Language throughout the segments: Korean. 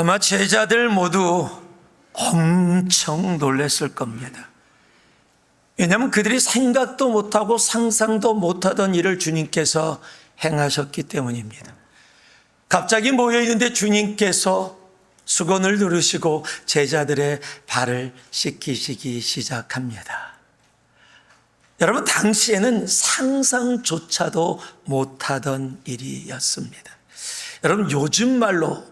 아마 제자들 모두 엄청 놀랐을 겁니다. 왜냐하면 그들이 생각도 못하고 상상도 못하던 일을 주님께서 행하셨기 때문입니다. 갑자기 모여있는데 주님께서 수건을 누르시고 제자들의 발을 씻기시기 시작합니다. 여러분, 당시에는 상상조차도 못하던 일이었습니다. 여러분, 요즘 말로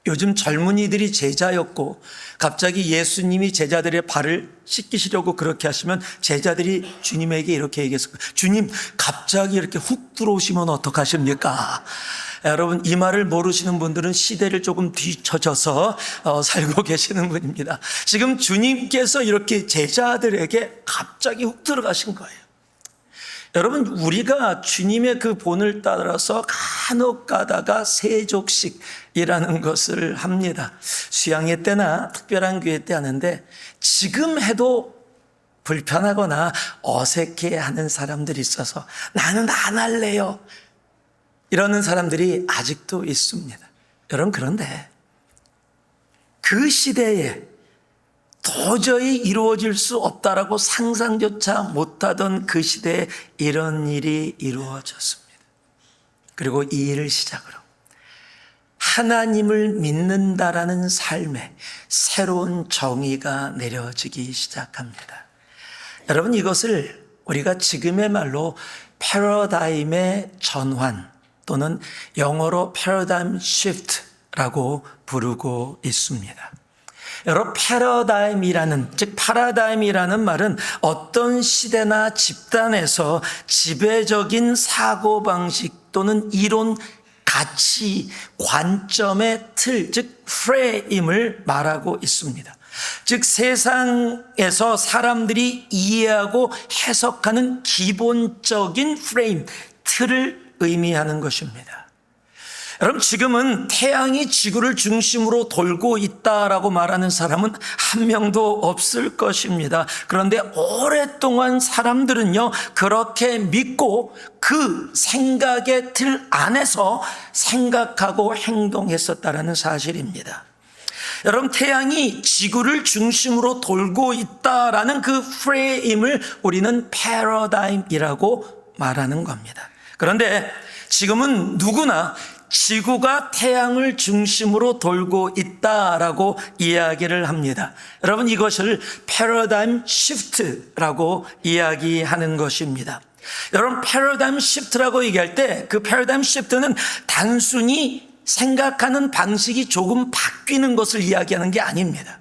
요즘 젊은이들이 제자였고 갑자기 예수님이 제자들의 발을 씻기시려고 그렇게 하시면 제자들이 주님에게 이렇게 얘기했어요. 주님, 갑자기 이렇게 훅 들어오시면 어떡하십니까? 여러분, 이 말을 모르시는 분들은 시대를 조금 뒤처져서 살고 계시는 분입니다. 지금 주님께서 이렇게 제자들에게 갑자기 훅 들어가신 거예요. 여러분, 우리가 주님의 그 본을 따라서 간혹 가다가 세족식이라는 것을 합니다. 수양회 때나 특별한 교회 때 하는데 지금 해도 불편하거나 어색해하는 사람들이 있어서 나는 안 할래요 이러는 사람들이 아직도 있습니다. 여러분, 그런데 그 시대에 도저히 이루어질 수 없다라고 상상조차 못하던 그 시대에 이런 일이 이루어졌습니다. 그리고 이 일을 시작으로 하나님을 믿는다라는 삶에 새로운 정의가 내려지기 시작합니다. 여러분, 이것을 우리가 지금의 말로 패러다임의 전환 또는 영어로 패러다임 시프트라고 부르고 있습니다. 여러분, 패러다임이라는, 즉 파라다임이라는 말은 어떤 시대나 집단에서 지배적인 사고방식 또는 이론, 가치, 관점의 틀, 즉 프레임을 말하고 있습니다. 즉 세상에서 사람들이 이해하고 해석하는 기본적인 프레임, 틀을 의미하는 것입니다. 여러분, 지금은 태양이 지구를 중심으로 돌고 있다라고 말하는 사람은 한 명도 없을 것입니다. 그런데 오랫동안 사람들은요, 그렇게 믿고 그 생각의 틀 안에서 생각하고 행동했었다라는 사실입니다. 여러분, 태양이 지구를 중심으로 돌고 있다라는 그 프레임을 우리는 패러다임이라고 말하는 겁니다. 그런데 지금은 누구나 지구가 태양을 중심으로 돌고 있다라고 이야기를 합니다. 여러분, 이것을 패러다임 시프트라고 이야기하는 것입니다. 여러분, 패러다임 시프트라고 얘기할 때 그 패러다임 시프트는 단순히 생각하는 방식이 조금 바뀌는 것을 이야기하는 게 아닙니다.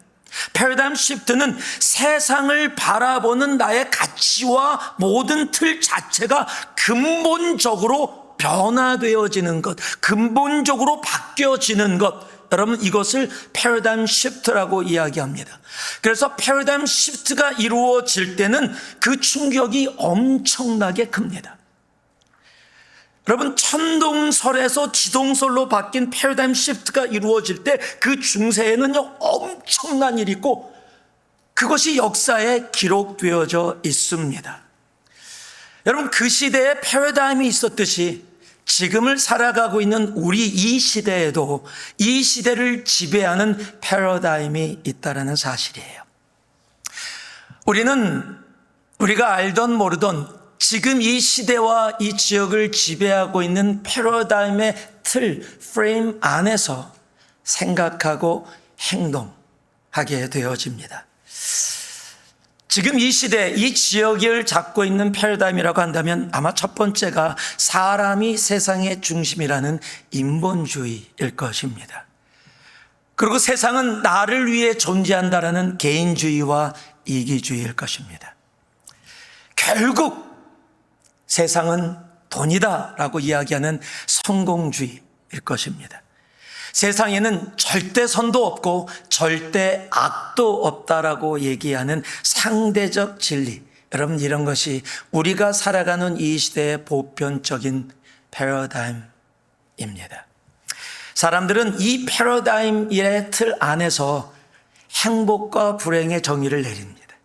패러다임 시프트는 세상을 바라보는 나의 가치와 모든 틀 자체가 근본적으로 변화되어지는 것, 근본적으로 바뀌어지는 것, 여러분, 이것을 패러다임 시프트라고 이야기합니다. 그래서 패러다임 시프트가 이루어질 때는 그 충격이 엄청나게 큽니다. 여러분, 천동설에서 지동설로 바뀐 패러다임 시프트가 이루어질 때 그 중세에는요, 엄청난 일이 있고 그것이 역사에 기록되어져 있습니다. 여러분, 그 시대에 패러다임이 있었듯이 지금을 살아가고 있는 우리 이 시대에도 이 시대를 지배하는 패러다임이 있다는 사실이에요. 우리가 알던 모르던 지금 이 시대와 이 지역을 지배하고 있는 패러다임의 틀, 프레임 안에서 생각하고 행동하게 되어집니다. 지금 이 시대, 이 지역을 잡고 있는 패러다임이라고 한다면 아마 첫 번째가 사람이 세상의 중심이라는 인본주의일 것입니다. 그리고 세상은 나를 위해 존재한다라는 개인주의와 이기주의일 것입니다. 결국 세상은 돈이다라고 이야기하는 성공주의일 것입니다. 세상에는 절대 선도 없고 절대 악도 없다라고 얘기하는 상대적 진리, 여러분, 이런 것이 우리가 살아가는 이 시대의 보편적인 패러다임입니다. 사람들은 이 패러다임의 틀 안에서 행복과 불행의 정의를 내립니다.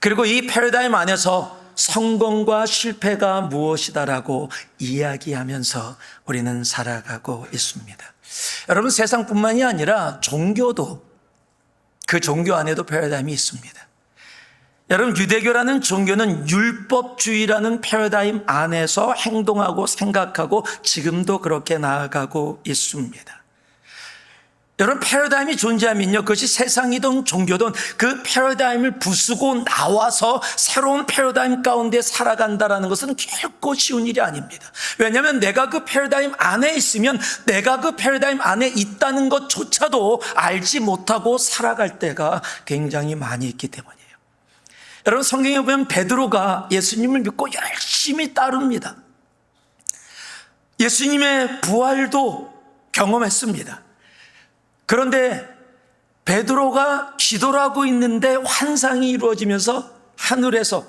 그리고 이 패러다임 안에서 성공과 실패가 무엇이다라고 이야기하면서 우리는 살아가고 있습니다. 여러분, 세상뿐만이 아니라 종교도, 그 종교 안에도 패러다임이 있습니다. 여러분, 유대교라는 종교는 율법주의라는 패러다임 안에서 행동하고 생각하고 지금도 그렇게 나아가고 있습니다. 여러분, 패러다임이 존재하면요, 그것이 세상이든 종교든 그 패러다임을 부수고 나와서 새로운 패러다임 가운데 살아간다는 것은 결코 쉬운 일이 아닙니다. 왜냐하면 내가 그 패러다임 안에 있으면 내가 그 패러다임 안에 있다는 것조차도 알지 못하고 살아갈 때가 굉장히 많이 있기 때문이에요. 여러분, 성경에 보면 베드로가 예수님을 믿고 열심히 따릅니다. 예수님의 부활도 경험했습니다. 그런데 베드로가 기도를 하고 있는데 환상이 이루어지면서 하늘에서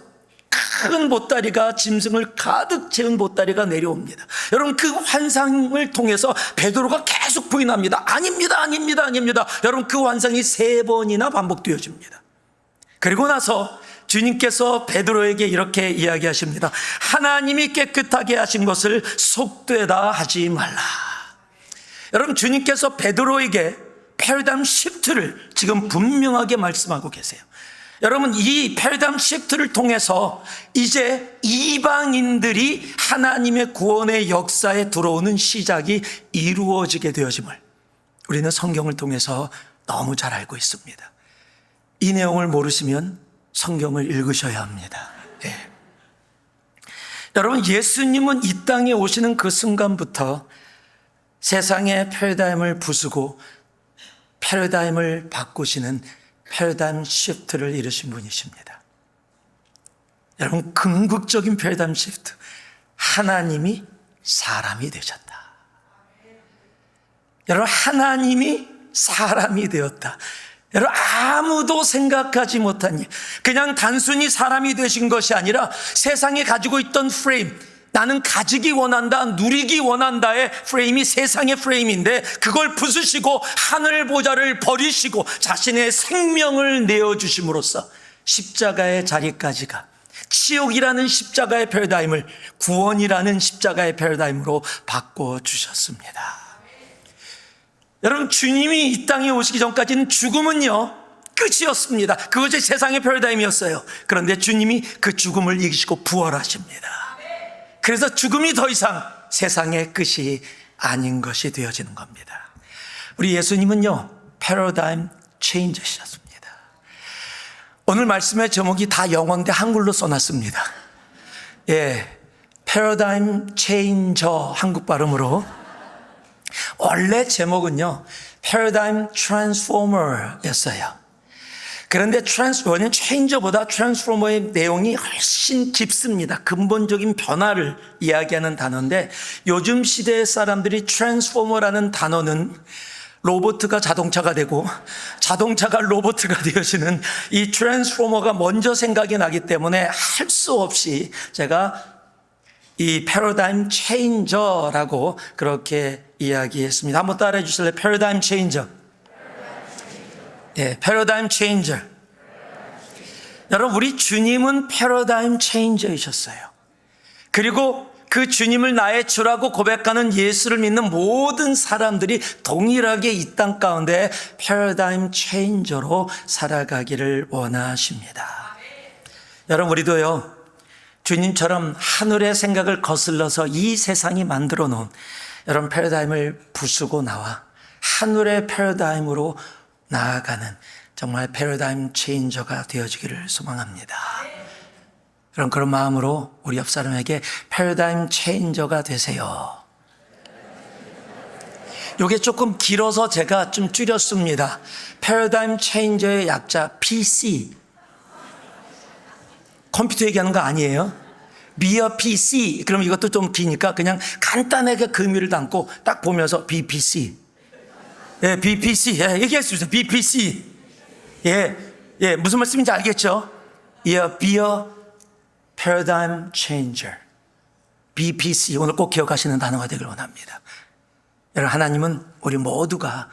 큰 보따리가, 짐승을 가득 채운 보따리가 내려옵니다. 여러분, 그 환상을 통해서 베드로가 계속 부인합니다. 아닙니다, 아닙니다, 아닙니다. 여러분, 그 환상이 3번이나 반복되어집니다. 그리고 나서 주님께서 베드로에게 이렇게 이야기하십니다. 하나님이 깨끗하게 하신 것을 속되다 하지 말라. 여러분, 주님께서 베드로에게 패러다임 시프트를 지금 분명하게 말씀하고 계세요. 여러분, 이 패러다임 시프트를 통해서 이제 이방인들이 하나님의 구원의 역사에 들어오는 시작이 이루어지게 되어짐을 우리는 성경을 통해서 너무 잘 알고 있습니다. 이 내용을 모르시면 성경을 읽으셔야 합니다. 네. 여러분, 예수님은 이 땅에 오시는 그 순간부터 세상의 패러다임을 부수고 패러다임을 바꾸시는 패러다임 시프트를 이루신 분이십니다. 여러분, 궁극적인 패러다임 시프트, 하나님이 사람이 되셨다. 여러분, 하나님이 사람이 되었다. 여러분, 아무도 생각하지 못한 일, 그냥 단순히 사람이 되신 것이 아니라 세상에 가지고 있던 프레임, 나는 가지기 원한다, 누리기 원한다의 프레임이 세상의 프레임인데 그걸 부수시고 하늘 보좌를 버리시고 자신의 생명을 내어주심으로써 십자가의 자리까지가, 치욕이라는 십자가의 패러다임을 구원이라는 십자가의 패러다임으로 바꿔주셨습니다. 여러분, 주님이 이 땅에 오시기 전까지는 죽음은요, 끝이었습니다. 그것이 세상의 패러다임이었어요. 그런데 주님이 그 죽음을 이기시고 부활하십니다. 그래서 죽음이 더 이상 세상의 끝이 아닌 것이 되어지는 겁니다. 우리 예수님은요, 패러다임 체인저셨습니다. 오늘 말씀의 제목이 다 영어인데 한글로 써놨습니다. 예, 패러다임 체인저, 한국 발음으로. 원래 제목은요, 패러다임 트랜스포머였어요. 그런데 왜냐하면 체인저보다 트랜스포머의 내용이 훨씬 깊습니다. 근본적인 변화를 이야기하는 단어인데, 요즘 시대의 사람들이 트랜스포머라는 단어는 로봇가 자동차가 되고 자동차가 로봇가 되어지는 이 트랜스포머가 먼저 생각이 나기 때문에 할 수 없이 제가 이 패러다임 체인저라고 그렇게 이야기했습니다. 한번 따라해 주실래요? 패러다임 체인저. 예, 패러다임 체인저. 여러분, 우리 주님은 패러다임 체인저이셨어요. 그리고 그 주님을 나의 주라고 고백하는 예수를 믿는 모든 사람들이 동일하게 이 땅 가운데 패러다임 체인저로 살아가기를 원하십니다. 여러분, 우리도요, 주님처럼 하늘의 생각을 거슬러서 이 세상이 만들어 놓은 여러분 패러다임을 부수고 나와 하늘의 패러다임으로 나아가는 정말 패러다임 체인저가 되어지기를 소망합니다. 그런 마음으로 우리 옆 사람에게 패러다임 체인저가 되세요. 이게 조금 길어서 제가 좀 줄였습니다. 패러다임 체인저의 약자 PC. 컴퓨터 얘기하는 거 아니에요? Be a PC. 그럼 이것도 좀 기니까 그냥 간단하게 그 의미를 담고 딱 보면서 BPC. 예, BPC. 예, 얘기할 수 있어요. BPC. 예, 무슨 말씀인지 알겠죠? Be a paradigm changer. BPC. 오늘 꼭 기억하시는 단어가 되길 원합니다. 여러분, 하나님은 우리 모두가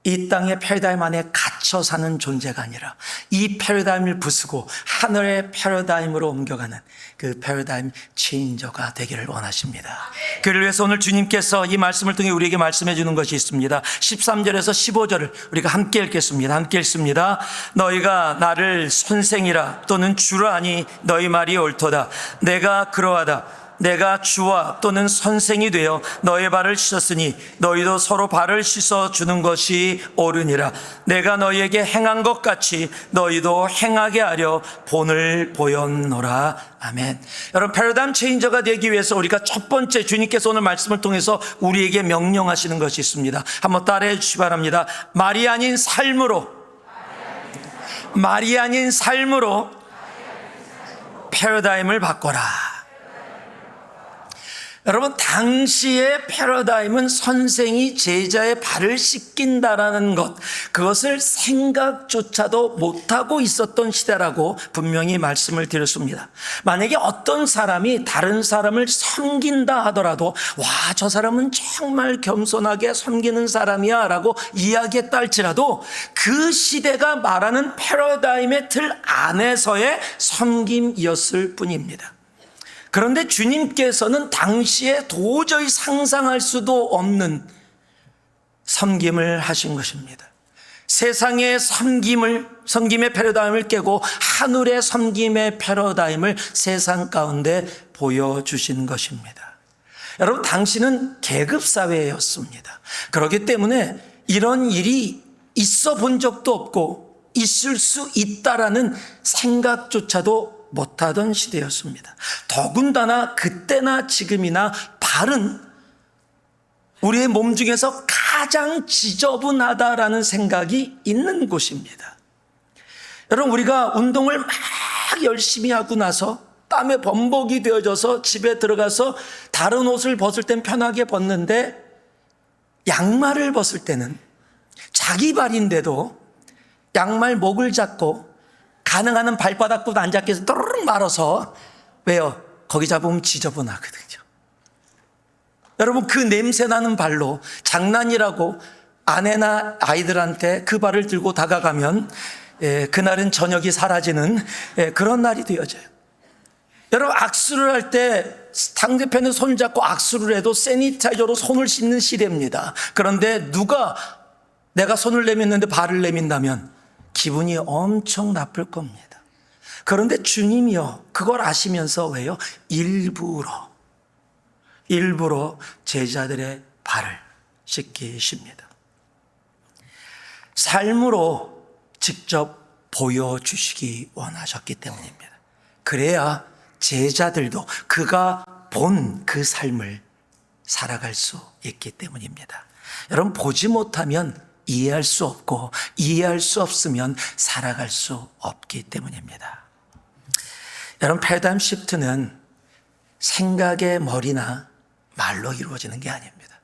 이 땅의 패러다임 안에 갇혀 사는 존재가 아니라 이 패러다임을 부수고 하늘의 패러다임으로 옮겨가는 그 패러다임 체인저가 되기를 원하십니다. 그를 위해서 오늘 주님께서 이 말씀을 통해 우리에게 말씀해 주는 것이 있습니다. 13절에서 15절을 우리가 함께 읽겠습니다. 함께 읽습니다. 너희가 나를 선생이라 또는 주라 하니 너희 말이 옳도다. 내가 그러하다. 내가 주와 또는 선생이 되어 너의 발을 씻었으니 너희도 서로 발을 씻어 주는 것이 옳으니라. 내가 너희에게 행한 것 같이 너희도 행하게 하려 본을 보였노라. 아멘. 여러분, 패러다임 체인저가 되기 위해서 우리가 첫 번째 주님께서 오늘 말씀을 통해서 우리에게 명령하시는 것이 있습니다. 한번 따라해 주시기 바랍니다. 말이 아닌 삶으로 패러다임을 바꿔라. 여러분, 당시의 패러다임은 선생이 제자의 발을 씻긴다라는 것, 그것을 생각조차도 못하고 있었던 시대라고 분명히 말씀을 드렸습니다. 만약에 어떤 사람이 다른 사람을 섬긴다 하더라도 와, 저 사람은 정말 겸손하게 섬기는 사람이야 라고 이야기했다 할지라도 그 시대가 말하는 패러다임의 틀 안에서의 섬김이었을 뿐입니다. 그런데 주님께서는 당시에 도저히 상상할 수도 없는 섬김을 하신 것입니다. 세상의 섬김의 패러다임을 깨고 하늘의 섬김의 패러다임을 세상 가운데 보여주신 것입니다. 여러분, 당시는 계급사회였습니다. 그렇기 때문에 이런 일이 있어 본 적도 없고 있을 수 있다라는 생각조차도 못하던 시대였습니다. 더군다나 그때나 지금이나 발은 우리의 몸 중에서 가장 지저분하다라는 생각이 있는 곳입니다. 여러분, 우리가 운동을 막 열심히 하고 나서 땀에 범벅이 되어져서 집에 들어가서 다른 옷을 벗을 땐 편하게 벗는데 양말을 벗을 때는 자기 발인데도 양말 목을 잡고 가능한 한 발바닥도 안 잡게 해서 또르륵 말아서, 왜요? 거기 잡으면 지저분하거든요. 여러분, 그 냄새 나는 발로 장난이라고 아내나 아이들한테 그 발을 들고 다가가면 그날은 저녁이 사라지는 그런 날이 되어져요. 여러분, 악수를 할 때 상대편의 손을 잡고 악수를 해도 세니타이저로 손을 씻는 시대입니다. 그런데 누가 내가 손을 내밀는데 발을 내민다면 기분이 엄청 나쁠 겁니다. 그런데 주님이요, 그걸 아시면서 왜요? 일부러 제자들의 발을 씻기십니다. 삶으로 직접 보여주시기 원하셨기 때문입니다. 그래야 제자들도 그가 본 그 삶을 살아갈 수 있기 때문입니다. 여러분, 보지 못하면 이해할 수 없고 이해할 수 없으면 살아갈 수 없기 때문입니다. 여러분, 패러다임 시프트는 생각의 머리나 말로 이루어지는 게 아닙니다.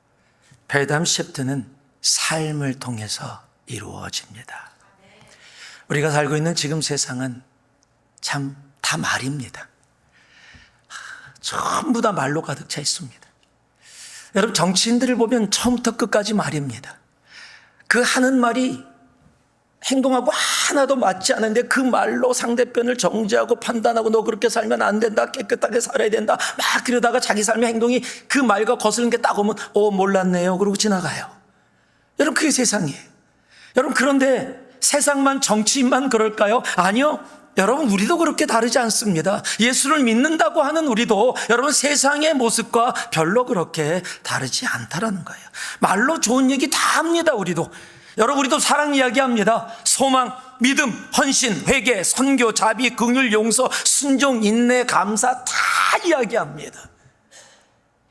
패러다임 시프트는 삶을 통해서 이루어집니다. 우리가 살고 있는 지금 세상은 참 다 말입니다. 전부 다 말로 가득 차 있습니다. 여러분, 정치인들을 보면 처음부터 끝까지 말입니다. 그 하는 말이 행동하고 하나도 맞지 않은데 그 말로 상대편을 정죄하고 판단하고 너 그렇게 살면 안 된다, 깨끗하게 살아야 된다 막 그러다가 자기 삶의 행동이 그 말과 거스르는 게 딱 오면 몰랐네요 그러고 지나가요. 여러분, 그게 세상이에요. 여러분, 그런데 세상만 정치인만 그럴까요? 아니요. 여러분, 우리도 그렇게 다르지 않습니다. 예수를 믿는다고 하는 우리도 여러분 세상의 모습과 별로 그렇게 다르지 않다라는 거예요. 말로 좋은 얘기 다 합니다. 우리도. 여러분, 우리도 사랑 이야기합니다. 소망, 믿음, 헌신, 회개, 선교, 자비, 긍휼, 용서, 순종, 인내, 감사 다 이야기합니다.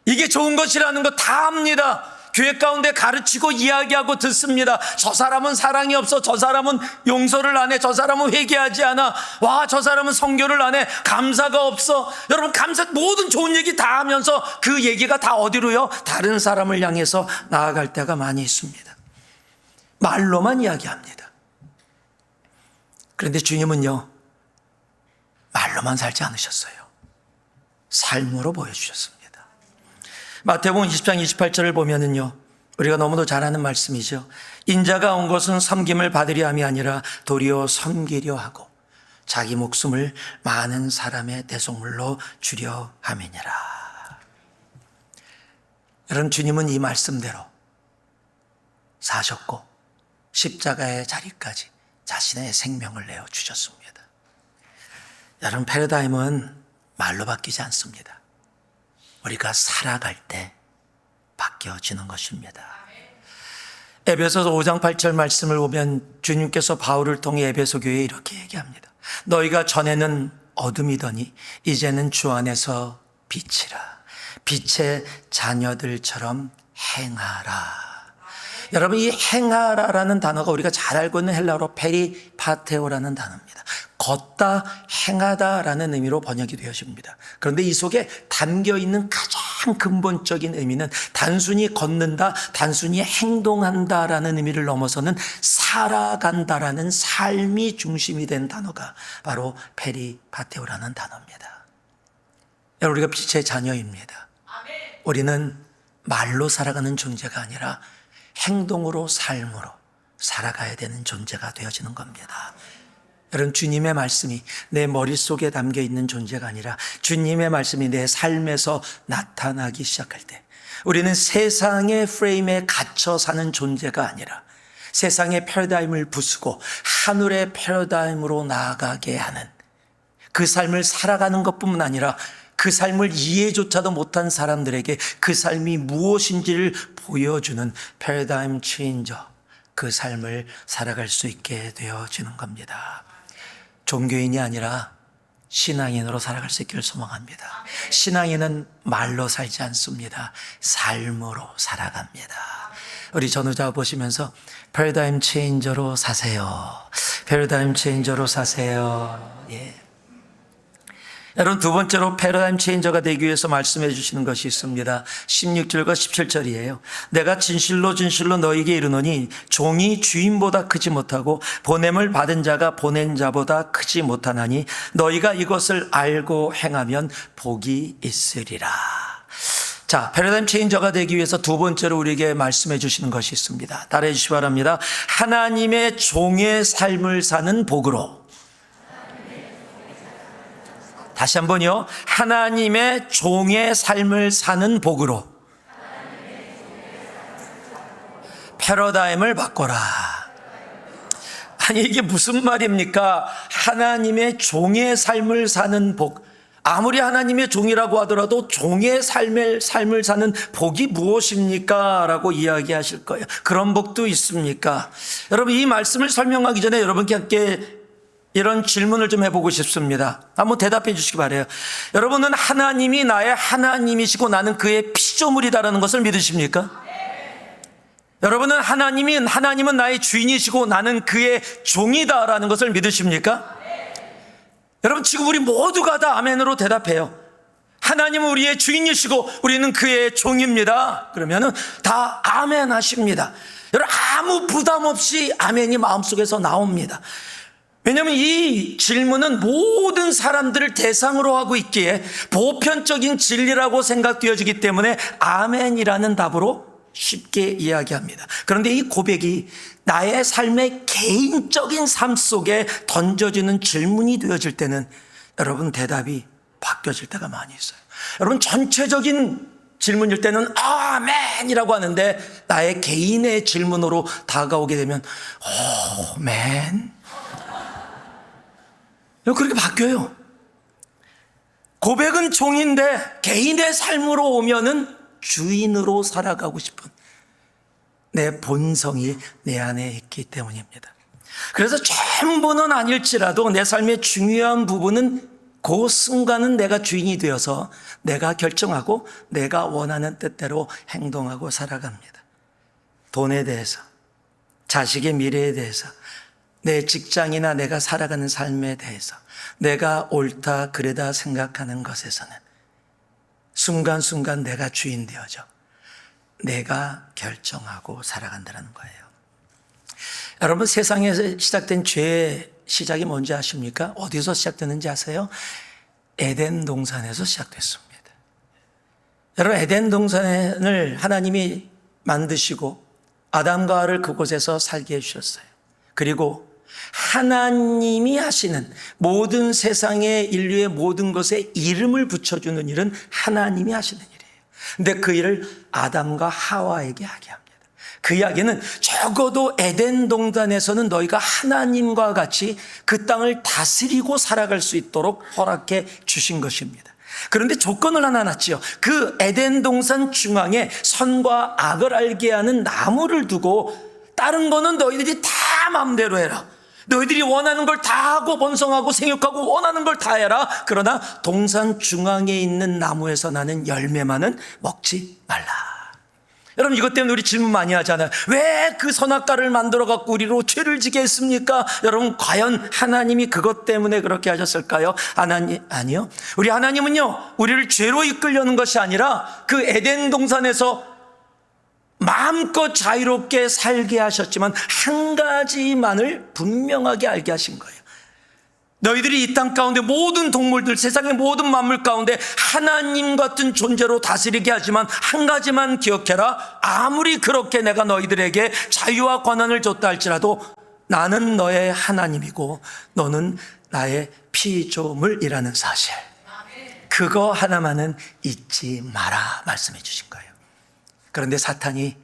이게 좋은 것이라는 거 다 합니다. 교회 가운데 가르치고 이야기하고 듣습니다. 저 사람은 사랑이 없어, 저 사람은 용서를 안 해, 저 사람은 회개하지 않아, 와, 저 사람은 선교를 안 해, 감사가 없어. 여러분, 감사, 모든 좋은 얘기 다 하면서 그 얘기가 다 어디로요? 다른 사람을 향해서 나아갈 때가 많이 있습니다. 말로만 이야기합니다. 그런데 주님은요, 말로만 살지 않으셨어요. 삶으로 보여주셨습니다. 마태복음 20장 28절을 보면은요, 우리가 너무도 잘 아는 말씀이죠. 인자가 온 것은 섬김을 받으려 함이 아니라 도리어 섬기려 하고 자기 목숨을 많은 사람의 대속물로 주려 함이니라. 여러분, 주님은 이 말씀대로 사셨고 십자가의 자리까지 자신의 생명을 내어 주셨습니다. 여러분, 패러다임은 말로 바뀌지 않습니다. 우리가 살아갈 때 바뀌어지는 것입니다. 에베소서 5장 8절 말씀을 보면 주님께서 바울을 통해 에베소 교회에 이렇게 얘기합니다. 너희가 전에는 어둠이더니 이제는 주 안에서 빛이라. 빛의 자녀들처럼 행하라. 여러분, 이 행하라라는 단어가 우리가 잘 알고 있는 헬라어로 페리파테오라는 단어입니다. 걷다, 행하다라는 의미로 번역이 되어집니다. 그런데 이 속에 담겨있는 가장 근본적인 의미는 단순히 걷는다, 단순히 행동한다라는 의미를 넘어서는 살아간다라는 삶이 중심이 된 단어가 바로 페리파테오라는 단어입니다. 여러분, 우리가 빛의 자녀입니다. 우리는 말로 살아가는 존재가 아니라 행동으로, 삶으로 살아가야 되는 존재가 되어지는 겁니다. 여러분, 주님의 말씀이 내 머릿속에 담겨 있는 존재가 아니라 주님의 말씀이 내 삶에서 나타나기 시작할 때 우리는 세상의 프레임에 갇혀 사는 존재가 아니라 세상의 패러다임을 부수고 하늘의 패러다임으로 나아가게 하는, 그 삶을 살아가는 것뿐만 아니라 그 삶을 이해조차도 못한 사람들에게 그 삶이 무엇인지를 보여주는 패러다임 체인저, 그 삶을 살아갈 수 있게 되어지는 겁니다. 종교인이 아니라 신앙인으로 살아갈 수 있기를 소망합니다. 신앙인은 말로 살지 않습니다. 삶으로 살아갑니다. 우리 전우자 보시면서 패러다임 체인저로 사세요. 패러다임 체인저로 사세요. 예. 여러분, 두 번째로 패러다임 체인저가 되기 위해서 말씀해 주시는 것이 있습니다. 16절과 17절이에요. 내가 진실로 진실로 너희에게 이르노니 종이 주인보다 크지 못하고 보냄을 받은 자가 보낸 자보다 크지 못하나니 너희가 이것을 알고 행하면 복이 있으리라. 자, 패러다임 체인저가 되기 위해서 두 번째로 우리에게 말씀해 주시는 것이 있습니다. 따라해 주시기 바랍니다. 하나님의 종의 삶을 사는 복으로. 다시 한번요. 하나님의 종의 삶을 사는 복으로 패러다임을 바꿔라. 아니, 이게 무슨 말입니까? 하나님의 종의 삶을 사는 복. 아무리 하나님의 종이라고 하더라도 종의 삶을 사는 복이 무엇입니까? 라고 이야기하실 거예요. 그런 복도 있습니까? 여러분, 이 말씀을 설명하기 전에 여러분께 함께 이런 질문을 좀 해보고 싶습니다. 한번 대답해 주시기 바라요. 여러분은 하나님이 나의 하나님이시고 나는 그의 피조물이다라는 것을 믿으십니까? 여러분은 하나님은 나의 주인이시고 나는 그의 종이다라는 것을 믿으십니까? 여러분, 지금 우리 모두가 다 아멘으로 대답해요. 하나님은 우리의 주인이시고 우리는 그의 종입니다. 그러면은 다 아멘 하십니다. 여러분, 아무 부담 없이 아멘이 마음속에서 나옵니다. 왜냐하면 이 질문은 모든 사람들을 대상으로 하고 있기에 보편적인 진리라고 생각되어지기 때문에 아멘이라는 답으로 쉽게 이야기합니다. 그런데 이 고백이 나의 삶의 개인적인 삶 속에 던져지는 질문이 되어질 때는 여러분, 대답이 바뀌어질 때가 많이 있어요. 여러분, 전체적인 질문일 때는 아멘이라고 하는데 나의 개인의 질문으로 다가오게 되면 맨 그렇게 바뀌어요. 고백은 종인데 개인의 삶으로 오면은 주인으로 살아가고 싶은 내 본성이 내 안에 있기 때문입니다. 그래서 전부는 아닐지라도 내 삶의 중요한 부분은 그 순간은 내가 주인이 되어서 내가 결정하고 내가 원하는 뜻대로 행동하고 살아갑니다. 돈에 대해서, 자식의 미래에 대해서, 내 직장이나 내가 살아가는 삶에 대해서 내가 옳다 그르다 생각하는 것에서는 순간순간 내가 주인 되어져 내가 결정하고 살아간다는 거예요. 여러분, 세상에서 시작된 죄의 시작이 뭔지 아십니까? 어디서 시작됐는지 아세요? 에덴 동산에서 시작됐습니다. 여러분, 에덴 동산을 하나님이 만드시고 아담과 하와를 그곳에서 살게 해주셨어요. 그리고 하나님이 하시는 모든 세상의 인류의 모든 것에 이름을 붙여주는 일은 하나님이 하시는 일이에요. 근데 그 일을 아담과 하와에게 하게 합니다. 그 이야기는 적어도 에덴 동산에서는 너희가 하나님과 같이 그 땅을 다스리고 살아갈 수 있도록 허락해 주신 것입니다. 그런데 조건을 하나 놨지요. 그 에덴 동산 중앙에 선과 악을 알게 하는 나무를 두고 다른 거는 너희들이 다 마음대로 해라. 너희들이 원하는 걸 다 하고 번성하고 생육하고 원하는 걸 다 해라. 그러나 동산 중앙에 있는 나무에서 나는 열매만은 먹지 말라. 여러분, 이것 때문에 우리 질문 많이 하잖아요. 왜 그 선악과를 만들어 갖고 우리로 죄를 지게 했습니까? 여러분, 과연 하나님이 그것 때문에 그렇게 하셨을까요? 아니요. 우리 하나님은요, 우리를 죄로 이끌려는 것이 아니라 그 에덴 동산에서 마음껏 자유롭게 살게 하셨지만 한 가지만을 분명하게 알게 하신 거예요. 너희들이 이 땅 가운데 모든 동물들, 세상의 모든 만물 가운데 하나님 같은 존재로 다스리게 하지만 한 가지만 기억해라. 아무리 그렇게 내가 너희들에게 자유와 권한을 줬다 할지라도 나는 너의 하나님이고 너는 나의 피조물이라는 사실, 그거 하나만은 잊지 마라 말씀해 주신 거예요. 그런데 사탄이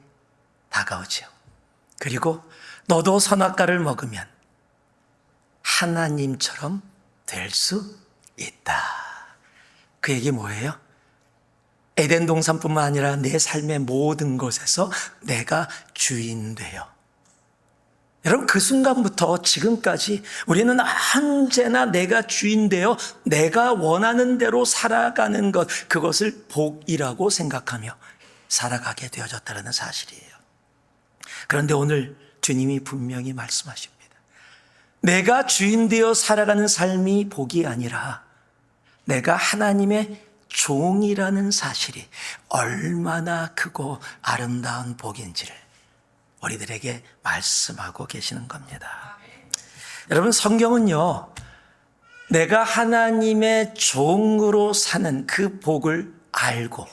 다가오죠. 그리고 너도 선악과를 먹으면 하나님처럼 될 수 있다. 그 얘기 뭐예요? 에덴 동산뿐만 아니라 내 삶의 모든 곳에서 내가 주인 되어. 여러분, 그 순간부터 지금까지 우리는 언제나 내가 주인 되어 내가 원하는 대로 살아가는 것, 그것을 복이라고 생각하며 살아가게 되어졌다는 사실이에요. 그런데 오늘 주님이 분명히 말씀하십니다. 내가 주인 되어 살아가는 삶이 복이 아니라 내가 하나님의 종이라는 사실이 얼마나 크고 아름다운 복인지를 우리들에게 말씀하고 계시는 겁니다. 여러분, 성경은요, 내가 하나님의 종으로 사는 그 복을 알고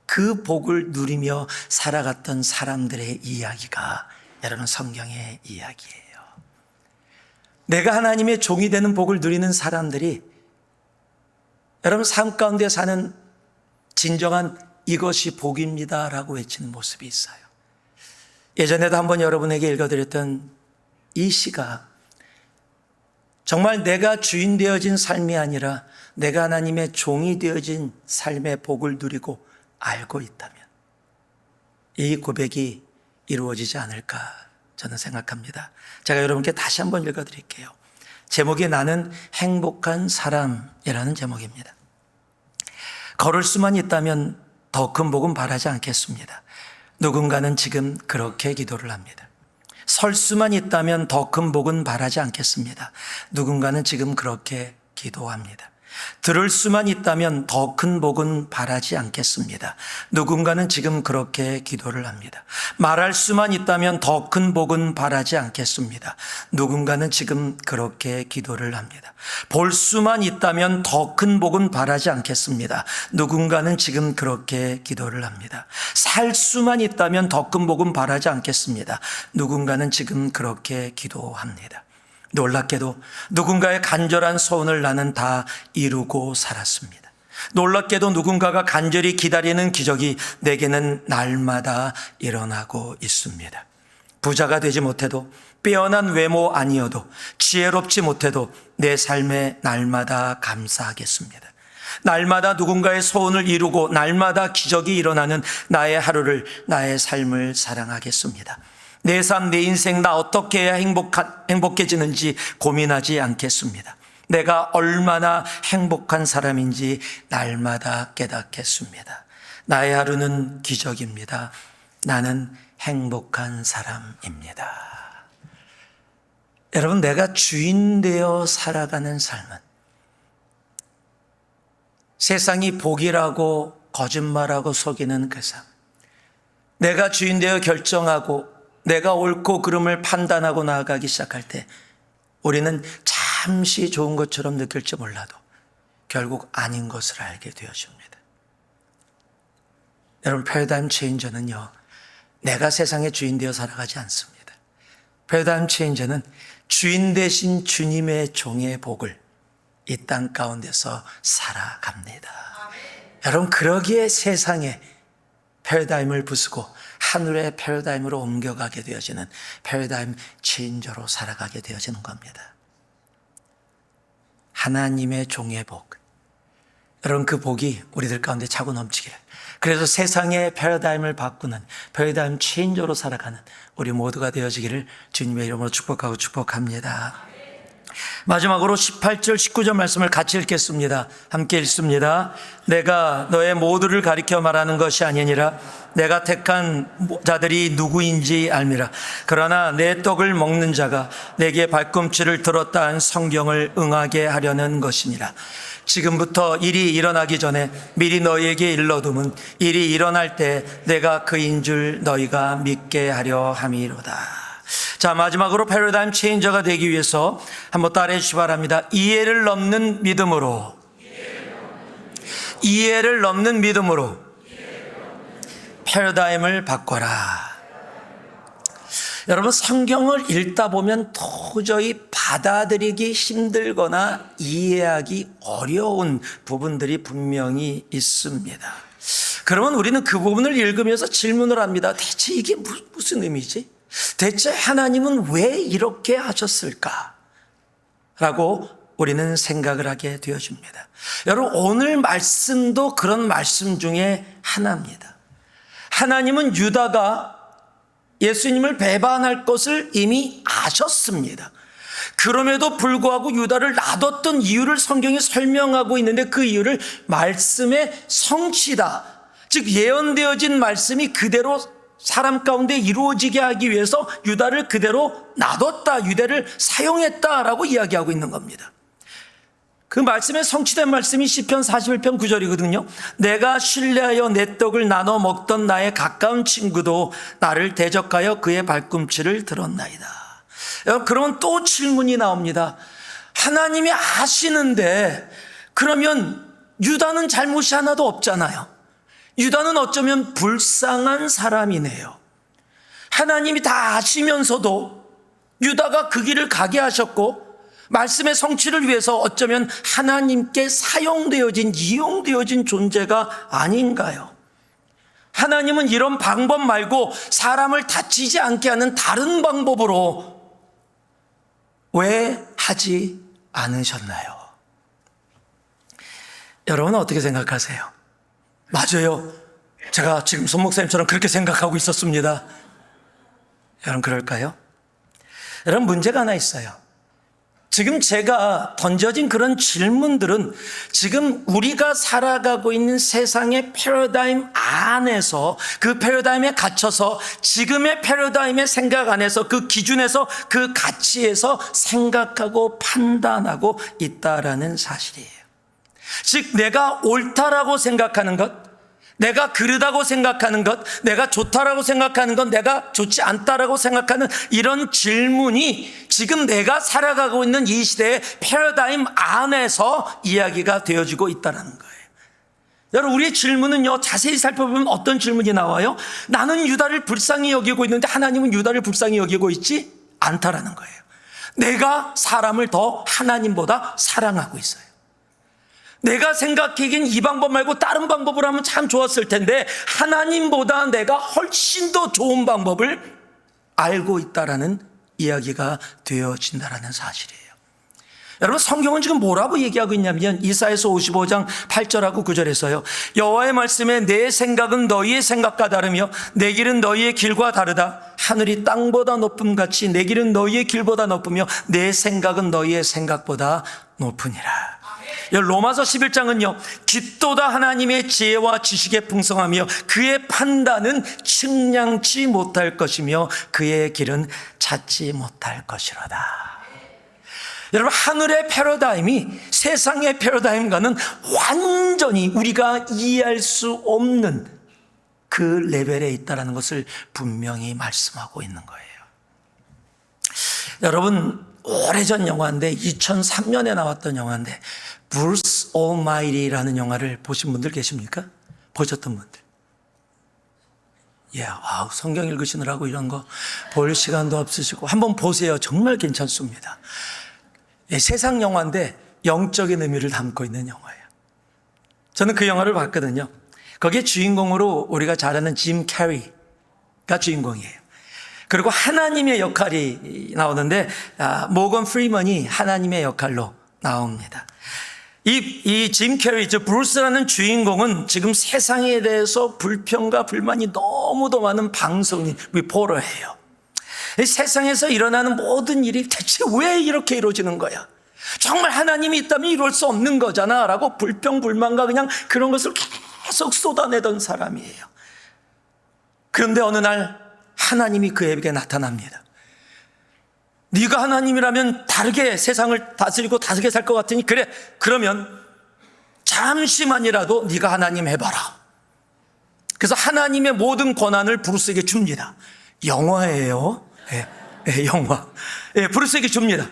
그 복을 누리며 살아갔던 사람들의 이야기가 여러분 성경의 이야기예요. 내가 하나님의 종이 되는 복을 누리는 사람들이 여러분 삶 가운데 사는 진정한 이것이 복입니다라고 외치는 모습이 있어요. 예전에도 한번 여러분에게 읽어드렸던 이 시가 정말 내가 주인 되어진 삶이 아니라 내가 하나님의 종이 되어진 삶의 복을 누리고 알고 있다면 이 고백이 이루어지지 않을까 저는 생각합니다. 제가 여러분께 다시 한번 읽어드릴게요. 제목이 나는 행복한 사람이라는 제목입니다. 걸을 수만 있다면 더 큰 복은 바라지 않겠습니다. 누군가는 지금 그렇게 기도를 합니다. 설 수만 있다면 더 큰 복은 바라지 않겠습니다. 누군가는 지금 그렇게 기도합니다. 들을 수만 있다면 더 큰 복은 바라지 않겠습니다. 누군가는 지금 그렇게 기도를 합니다. 말할 수만 있다면 더 큰 복은 바라지 않겠습니다. 누군가는 지금 그렇게 기도를 합니다. 볼 수만 있다면 더 큰 복은 바라지 않겠습니다. 누군가는 지금 그렇게 기도를 합니다. 살 수만 있다면 더 큰 복은 바라지 않겠습니다. 누군가는 지금 그렇게 기도합니다. 놀랍게도 누군가의 간절한 소원을 나는 다 이루고 살았습니다. 놀랍게도 누군가가 간절히 기다리는 기적이 내게는 날마다 일어나고 있습니다. 부자가 되지 못해도, 빼어난 외모 아니어도, 지혜롭지 못해도 내 삶에 날마다 감사하겠습니다. 날마다 누군가의 소원을 이루고 날마다 기적이 일어나는 나의 하루를, 나의 삶을 사랑하겠습니다. 내 삶, 내 인생, 나 어떻게 해야 행복해지는지 고민하지 않겠습니다. 내가 얼마나 행복한 사람인지 날마다 깨닫겠습니다. 나의 하루는 기적입니다. 나는 행복한 사람입니다. 여러분, 내가 주인 되어 살아가는 삶은 세상이 복이라고 거짓말하고 속이는 그 삶, 내가 주인 되어 결정하고 내가 옳고 그름을 판단하고 나아가기 시작할 때 우리는 잠시 좋은 것처럼 느낄지 몰라도 결국 아닌 것을 알게 되어집니다. 여러분, 패러다임 체인저는요, 내가 세상의 주인 되어 살아가지 않습니다. 패러다임 체인저는 주인 되신 주님의 종의 복을 이 땅 가운데서 살아갑니다. 여러분, 그러기에 세상에 패러다임을 부수고 하늘의 패러다임으로 옮겨가게 되어지는 패러다임 체인저로 살아가게 되어지는 겁니다. 하나님의 종의 복, 여러분, 그 복이 우리들 가운데 차고 넘치기를, 그래서 세상의 패러다임을 바꾸는 패러다임 체인저로 살아가는 우리 모두가 되어지기를 주님의 이름으로 축복하고 축복합니다. 마지막으로 18절 19절 말씀을 같이 읽겠습니다. 함께 읽습니다. 내가 너의 모두를 가리켜 말하는 것이 아니니라. 내가 택한 자들이 누구인지 알미라. 그러나 내 떡을 먹는 자가 내게 발꿈치를 들었다 한 성경을 응하게 하려는 것이니라. 지금부터 일이 일어나기 전에 미리 너희에게 일러둠은 일이 일어날 때 내가 그인 줄 너희가 믿게 하려 함이로다. 자, 마지막으로 패러다임 체인저가 되기 위해서 한번 따라해 주시기 바랍니다. 이해를 넘는 믿음으로, 이해를 넘는 믿음으로 패러다임을 바꿔라. 여러분, 성경을 읽다 보면 도저히 받아들이기 힘들거나 이해하기 어려운 부분들이 분명히 있습니다. 그러면 우리는 그 부분을 읽으면서 질문을 합니다. 대체 이게 무슨 의미지? 대체 하나님은 왜 이렇게 하셨을까? 라고 우리는 생각을 하게 되어집니다. 여러분, 오늘 말씀도 그런 말씀 중에 하나입니다. 하나님은 유다가 예수님을 배반할 것을 이미 아셨습니다. 그럼에도 불구하고 유다를 놔뒀던 이유를 성경이 설명하고 있는데 그 이유를 말씀의 성취다, 즉 예언되어진 말씀이 그대로 사람 가운데 이루어지게 하기 위해서 유다를 그대로 놔뒀다, 유다를 사용했다라고 이야기하고 있는 겁니다. 그 말씀에 성취된 말씀이 시편 41편 9절이거든요. 내가 신뢰하여 내 떡을 나눠 먹던 나의 가까운 친구도 나를 대적하여 그의 발꿈치를 들었나이다. 그러면 또 질문이 나옵니다. 하나님이 아시는데 그러면 유다는 잘못이 하나도 없잖아요. 유다는 어쩌면 불쌍한 사람이네요. 하나님이 다 아시면서도 유다가 그 길을 가게 하셨고 말씀의 성취를 위해서 어쩌면 하나님께 사용되어진, 이용되어진 존재가 아닌가요? 하나님은 이런 방법 말고 사람을 다치지 않게 하는 다른 방법으로 왜 하지 않으셨나요? 여러분은 어떻게 생각하세요? 맞아요. 제가 지금 손 목사님처럼 그렇게 생각하고 있었습니다. 여러분, 그럴까요? 여러분, 문제가 하나 있어요. 지금 제가 던져진 그런 질문들은 지금 우리가 살아가고 있는 세상의 패러다임 안에서, 그 패러다임에 갇혀서 지금의 패러다임의 생각 안에서, 그 기준에서, 그 가치에서 생각하고 판단하고 있다라는 사실이에요. 즉 내가 옳다라고 생각하는 것, 내가 그르다고 생각하는 것, 내가 좋다라고 생각하는 것, 내가 좋지 않다라고 생각하는 이런 질문이 지금 내가 살아가고 있는 이 시대의 패러다임 안에서 이야기가 되어지고 있다는 거예요. 여러분, 우리의 질문은요, 자세히 살펴보면 어떤 질문이 나와요? 나는 유다를 불쌍히 여기고 있는데 하나님은 유다를 불쌍히 여기고 있지 않다라는 거예요. 내가 사람을 더 하나님보다 사랑하고 있어요. 내가 생각하기엔 이 방법 말고 다른 방법을 하면 참 좋았을 텐데 하나님보다 내가 훨씬 더 좋은 방법을 알고 있다라는 이야기가 되어진다라는 사실이에요. 여러분, 성경은 지금 뭐라고 얘기하고 있냐면 이사야서 55장 8절하고 9절에서요. 여호와의 말씀에 내 생각은 너희의 생각과 다르며 내 길은 너희의 길과 다르다. 하늘이 땅보다 높음 같이 내 길은 너희의 길보다 높으며 내 생각은 너희의 생각보다 높으니라. 로마서 11장은요, 깊도다 하나님의 지혜와 지식에 풍성하며 그의 판단은 측량치 못할 것이며 그의 길은 찾지 못할 것이로다. 여러분, 하늘의 패러다임이 세상의 패러다임과는 완전히 우리가 이해할 수 없는 그 레벨에 있다는 것을 분명히 말씀하고 있는 거예요. 여러분, 오래전 영화인데 2003년에 나왔던 영화인데 브루스 올마이티라는 영화를 보신 분들 계십니까? 보셨던 분들? 성경 읽으시느라고 이런 거 볼 시간도 없으시고 한번 보세요. 정말 괜찮습니다. 세상 영화인데 영적인 의미를 담고 있는 영화예요. 저는 그 영화를 봤거든요. 거기에 주인공으로 우리가 잘 아는 짐 캐리가 주인공이에요. 그리고 하나님의 역할이 나오는데 모건 프리먼이 하나님의 역할로 나옵니다. 이 짐 캐리, 즉 브루스라는 주인공은 지금 세상에 대해서 불평과 불만이 너무도 많은 방송인 리포터예요. 세상에서 일어나는 모든 일이 대체 왜 이렇게 이루어지는 거야? 정말 하나님이 있다면 이룰 수 없는 거잖아 라고 불평불만과 그냥 그런 것을 계속 쏟아내던 사람이에요. 그런데 어느 날 하나님이 그에게 나타납니다. 네가 하나님이라면 다르게 세상을 다스리고 다르게 살 것 같으니 그래, 그러면 잠시만이라도 네가 하나님 해봐라. 그래서 하나님의 모든 권한을 브루스에게 줍니다. 영화예요. 영화. 브루스에게 줍니다.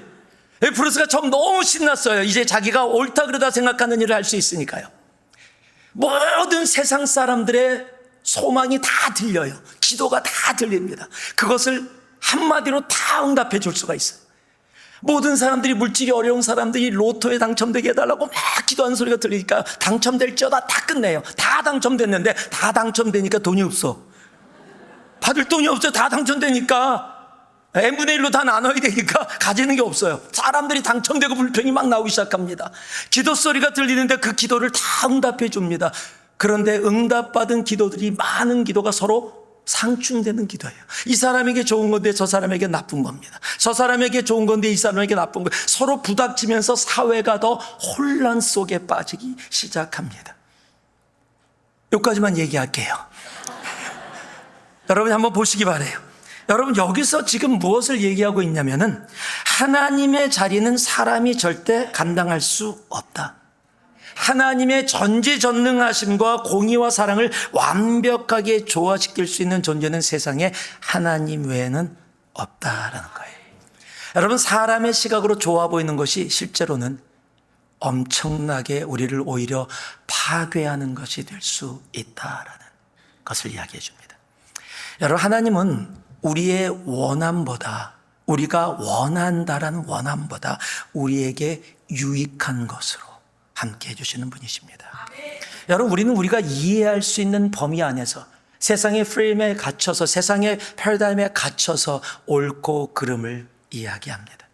브루스가 처음 너무 신났어요. 이제 자기가 옳다 그러다 생각하는 일을 할 수 있으니까요. 모든 세상 사람들의 소망이 다 들려요. 기도가 다 들립니다. 그것을 한마디로 다 응답해 줄 수가 있어요. 모든 사람들이, 물질이 어려운 사람들이 로또에 당첨되게 해달라고 막 기도하는 소리가 들리니까 당첨될지어다 다 끝내요. 다 당첨됐는데 다 당첨되니까 돈이 없어. 받을 돈이 없어요. 다 당첨되니까 n분의 1로 다 나눠야 되니까 가지는 게 없어요. 사람들이 당첨되고 불평이 막 나오기 시작합니다. 기도 소리가 들리는데 그 기도를 다 응답해 줍니다. 그런데 응답받은 기도들이, 많은 기도가 서로 상충되는 기도예요. 이 사람에게 좋은 건데 저 사람에게 나쁜 겁니다. 저 사람에게 좋은 건데 이 사람에게 나쁜 거예요. 서로 부닥치면서 사회가 더 혼란 속에 빠지기 시작합니다. 여기까지만 얘기할게요. 여러분 한번 보시기 바라요. 여러분 여기서 지금 무엇을 얘기하고 있냐면은 하나님의 자리는 사람이 절대 감당할 수 없다. 하나님의 전지전능하심과 공의와 사랑을 완벽하게 조화시킬 수 있는 존재는 세상에 하나님 외에는 없다라는 거예요. 여러분 사람의 시각으로 좋아 보이는 것이 실제로는 엄청나게 우리를 오히려 파괴하는 것이 될 수 있다라는 것을 이야기해 줍니다. 여러분 하나님은 우리의 원함보다, 우리가 원한다라는 원함보다 우리에게 유익한 것으로 함께 해주시는 분이십니다. 여러분 우리는 우리가 이해할 수 있는 범위 안에서 세상의 프레임에 갇혀서, 세상의 패러다임에 갇혀서 옳고 그름을 이야기합니다.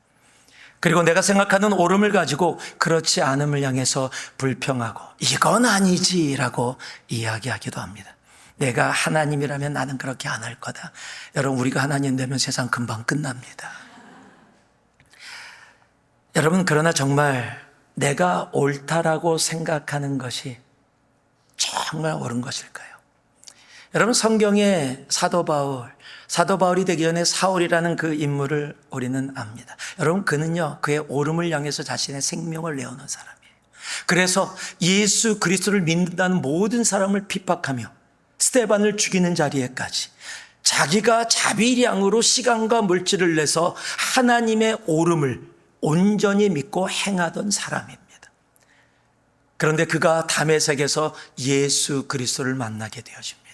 그리고 내가 생각하는 옳음을 가지고 그렇지 않음을 향해서 불평하고 이건 아니지라고 이야기하기도 합니다. 내가 하나님이라면 나는 그렇게 안 할 거다. 여러분 우리가 하나님 되면 세상 금방 끝납니다. 여러분 그러나 정말 내가 옳다라고 생각하는 것이 정말 옳은 것일까요? 여러분 성경의 사도 바울이 되기 전에 사울이라는 그 인물을 우리는 압니다. 여러분 그는요 그의 옳음을 향해서 자신의 생명을 내어놓은 사람이에요. 그래서 예수 그리스도를 믿는다는 모든 사람을 핍박하며 스데반을 죽이는 자리에까지 자기가 자비량으로 시간과 물질을 내서 하나님의 옳음을 온전히 믿고 행하던 사람입니다. 그런데 그가 다메섹에서 예수 그리스도를 만나게 되어집니다.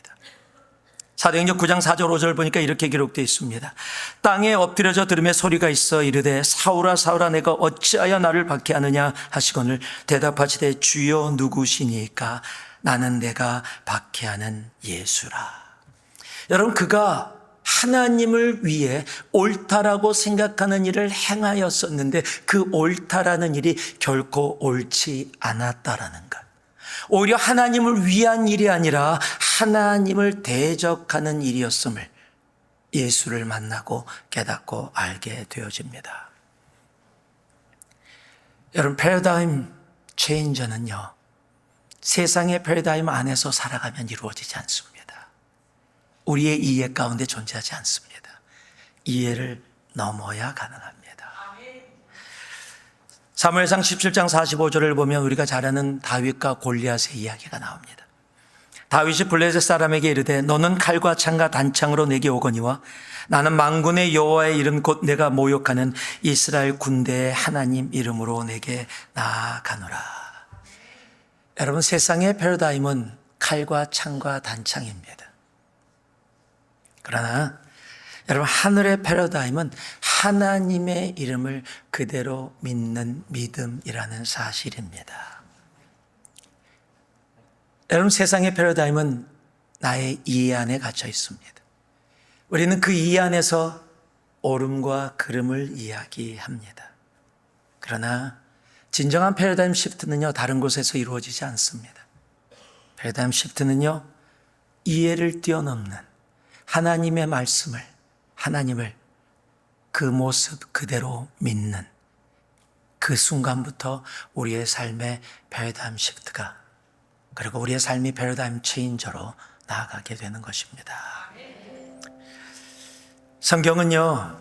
사도행전 9장 4절 5절 보니까 이렇게 기록되어 있습니다. 땅에 엎드려져 들음에 소리가 있어 이르되 사울아 사울아 내가 어찌하여 나를 박해하느냐 하시거늘 대답하시되 주여 누구시니까 나는 내가 박해하는 예수라. 여러분 그가 하나님을 위해 옳다라고 생각하는 일을 행하였었는데 그 옳다라는 일이 결코 옳지 않았다라는 것. 오히려 하나님을 위한 일이 아니라 하나님을 대적하는 일이었음을 예수를 만나고 깨닫고 알게 되어집니다. 여러분 패러다임 체인저는요 세상의 패러다임 안에서 살아가면 이루어지지 않습니다. 우리의 이해 가운데 존재하지 않습니다. 이해를 넘어야 가능합니다. 사무엘상 17장 45절을 보면 우리가 잘 아는 다윗과 골리앗의 이야기가 나옵니다. 다윗이 블레셋 사람에게 이르되 너는 칼과 창과 단창으로 내게 오거니와 나는 만군의 여호와의 이름 곧 내가 모욕하는 이스라엘 군대의 하나님 이름으로 내게 나아가노라. 여러분 세상의 패러다임은 칼과 창과 단창입니다. 그러나 여러분, 하늘의 패러다임은 하나님의 이름을 그대로 믿는 믿음이라는 사실입니다. 여러분, 세상의 패러다임은 나의 이해 안에 갇혀 있습니다. 우리는 그 이해 안에서 옳음과 그름을 이야기합니다. 그러나 진정한 패러다임 시프트는요, 다른 곳에서 이루어지지 않습니다. 패러다임 시프트는요, 이해를 뛰어넘는 하나님의 말씀을, 하나님을 그 모습 그대로 믿는 그 순간부터 우리의 삶의 패러다임 시프트가, 그리고 우리의 삶이 패러다임 체인저로 나아가게 되는 것입니다. 성경은요,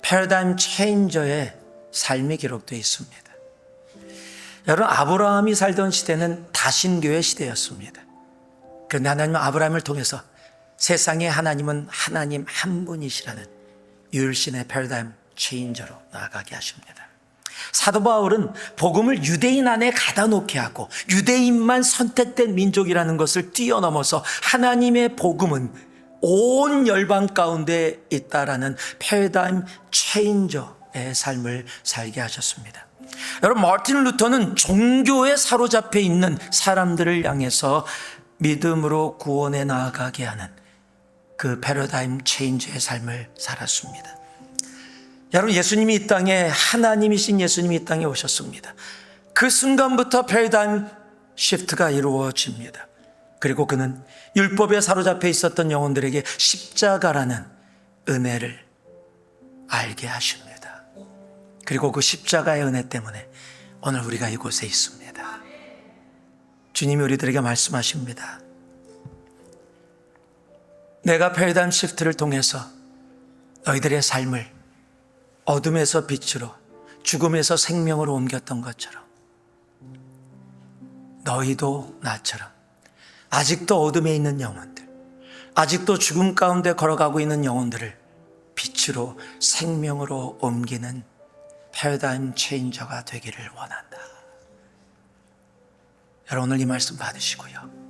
패러다임 체인저의 삶이 기록되어 있습니다. 여러분, 아브라함이 살던 시대는 다신교의 시대였습니다. 그런데 하나님은 아브라함을 통해서 세상의 하나님은 하나님 한 분이시라는 유일신의 패러다임 체인저로 나아가게 하십니다. 사도 바울은 복음을 유대인 안에 가다 놓게 하고 유대인만 선택된 민족이라는 것을 뛰어넘어서 하나님의 복음은 온 열방 가운데 있다라는 패러다임 체인저의 삶을 살게 하셨습니다. 여러분, 마틴 루터는 종교에 사로잡혀 있는 사람들을 향해서 믿음으로 구원에 나아가게 하는 그 패러다임 체인저의 삶을 살았습니다. 여러분, 예수님이 이 땅에, 하나님이신 예수님이 이 땅에 오셨습니다. 그 순간부터 패러다임 시프트가 이루어집니다. 그리고 그는 율법에 사로잡혀 있었던 영혼들에게 십자가라는 은혜를 알게 하십니다. 그리고 그 십자가의 은혜 때문에 오늘 우리가 이곳에 있습니다. 주님이 우리들에게 말씀하십니다. 내가 패러다임 시프트를 통해서 너희들의 삶을 어둠에서 빛으로, 죽음에서 생명으로 옮겼던 것처럼 너희도 나처럼 아직도 어둠에 있는 영혼들, 아직도 죽음 가운데 걸어가고 있는 영혼들을 빛으로, 생명으로 옮기는 패러다임 체인저가 되기를 원한다. 여러분, 오늘 이 말씀 받으시고요,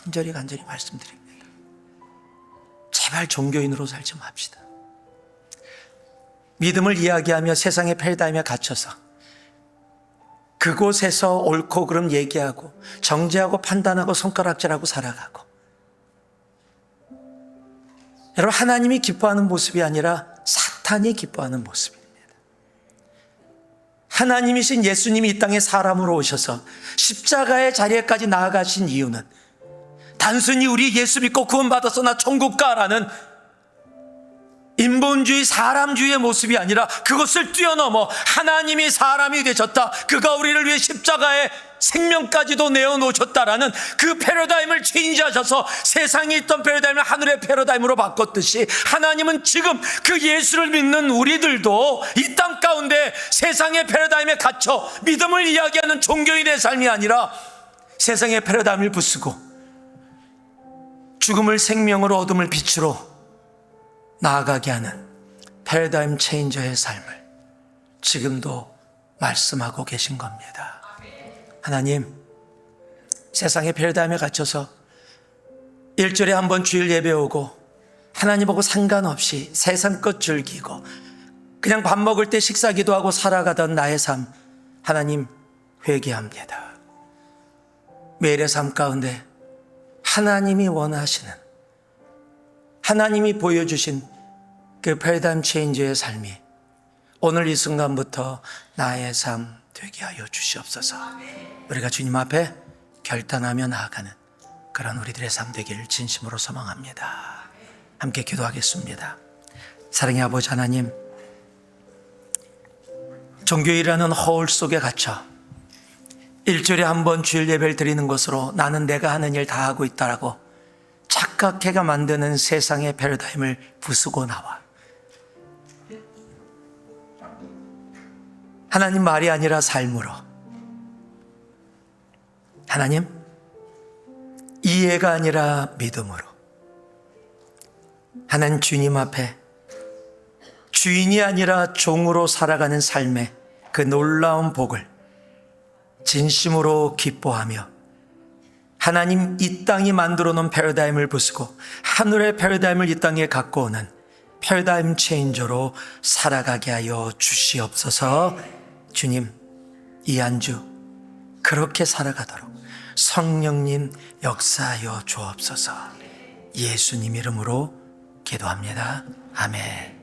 간절히 말씀드립니다. 제발 종교인으로 살지 맙시다. 믿음을 이야기하며 세상의 패러다임에 갇혀서 그곳에서 옳고 그름 얘기하고 정죄하고 판단하고 손가락질하고 살아가고, 여러분, 하나님이 기뻐하는 모습이 아니라 사탄이 기뻐하는 모습입니다. 하나님이신 예수님이 이 땅에 사람으로 오셔서 십자가의 자리에까지 나아가신 이유는 단순히 우리 예수 믿고 구원받아서 나 천국 가라는 인본주의, 사람주의의 모습이 아니라 그것을 뛰어넘어 하나님이 사람이 되셨다, 그가 우리를 위해 십자가에 생명까지도 내어놓으셨다라는 그 패러다임을 체인지하셔서 세상에 있던 패러다임을 하늘의 패러다임으로 바꿨듯이, 하나님은 지금 그 예수를 믿는 우리들도 이 땅 가운데 세상의 패러다임에 갇혀 믿음을 이야기하는 종교인의 삶이 아니라 세상의 패러다임을 부수고 죽음을 생명으로, 어둠을 빛으로 나아가게 하는 패러다임 체인저의 삶을 지금도 말씀하고 계신 겁니다. 하나님, 세상의 패러다임에 갇혀서 일주일에 한 번 주일 예배 오고 하나님하고 상관없이 세상 것 즐기고 그냥 밥 먹을 때 식사 기도하고 살아가던 나의 삶, 하나님 회개합니다. 매일의 삶 가운데 하나님이 원하시는, 하나님이 보여주신 그 패러다임 체인저의 삶이 오늘 이 순간부터 나의 삶 되게 하여 주시옵소서. 우리가 주님 앞에 결단하며 나아가는 그런 우리들의 삶 되기를 진심으로 소망합니다. 함께 기도하겠습니다. 사랑의 아버지 하나님, 종교이라는 허울 속에 갇혀 일주일에 한 번 주일 예배를 드리는 것으로 나는 내가 하는 일 다 하고 있다라고 착각해가 만드는 세상의 패러다임을 부수고 나와 하나님 말이 아니라 삶으로, 하나님 이해가 아니라 믿음으로, 하나님 주님 앞에 주인이 아니라 종으로 살아가는 삶의 그 놀라운 복을 진심으로 기뻐하며 하나님 이 땅이 만들어 놓은 패러다임을 부수고 하늘의 패러다임을 이 땅에 갖고 오는 패러다임 체인저로 살아가게 하여 주시옵소서. 주님, 이 한 주 그렇게 살아가도록 성령님 역사하여 주옵소서. 예수님 이름으로 기도합니다. 아멘.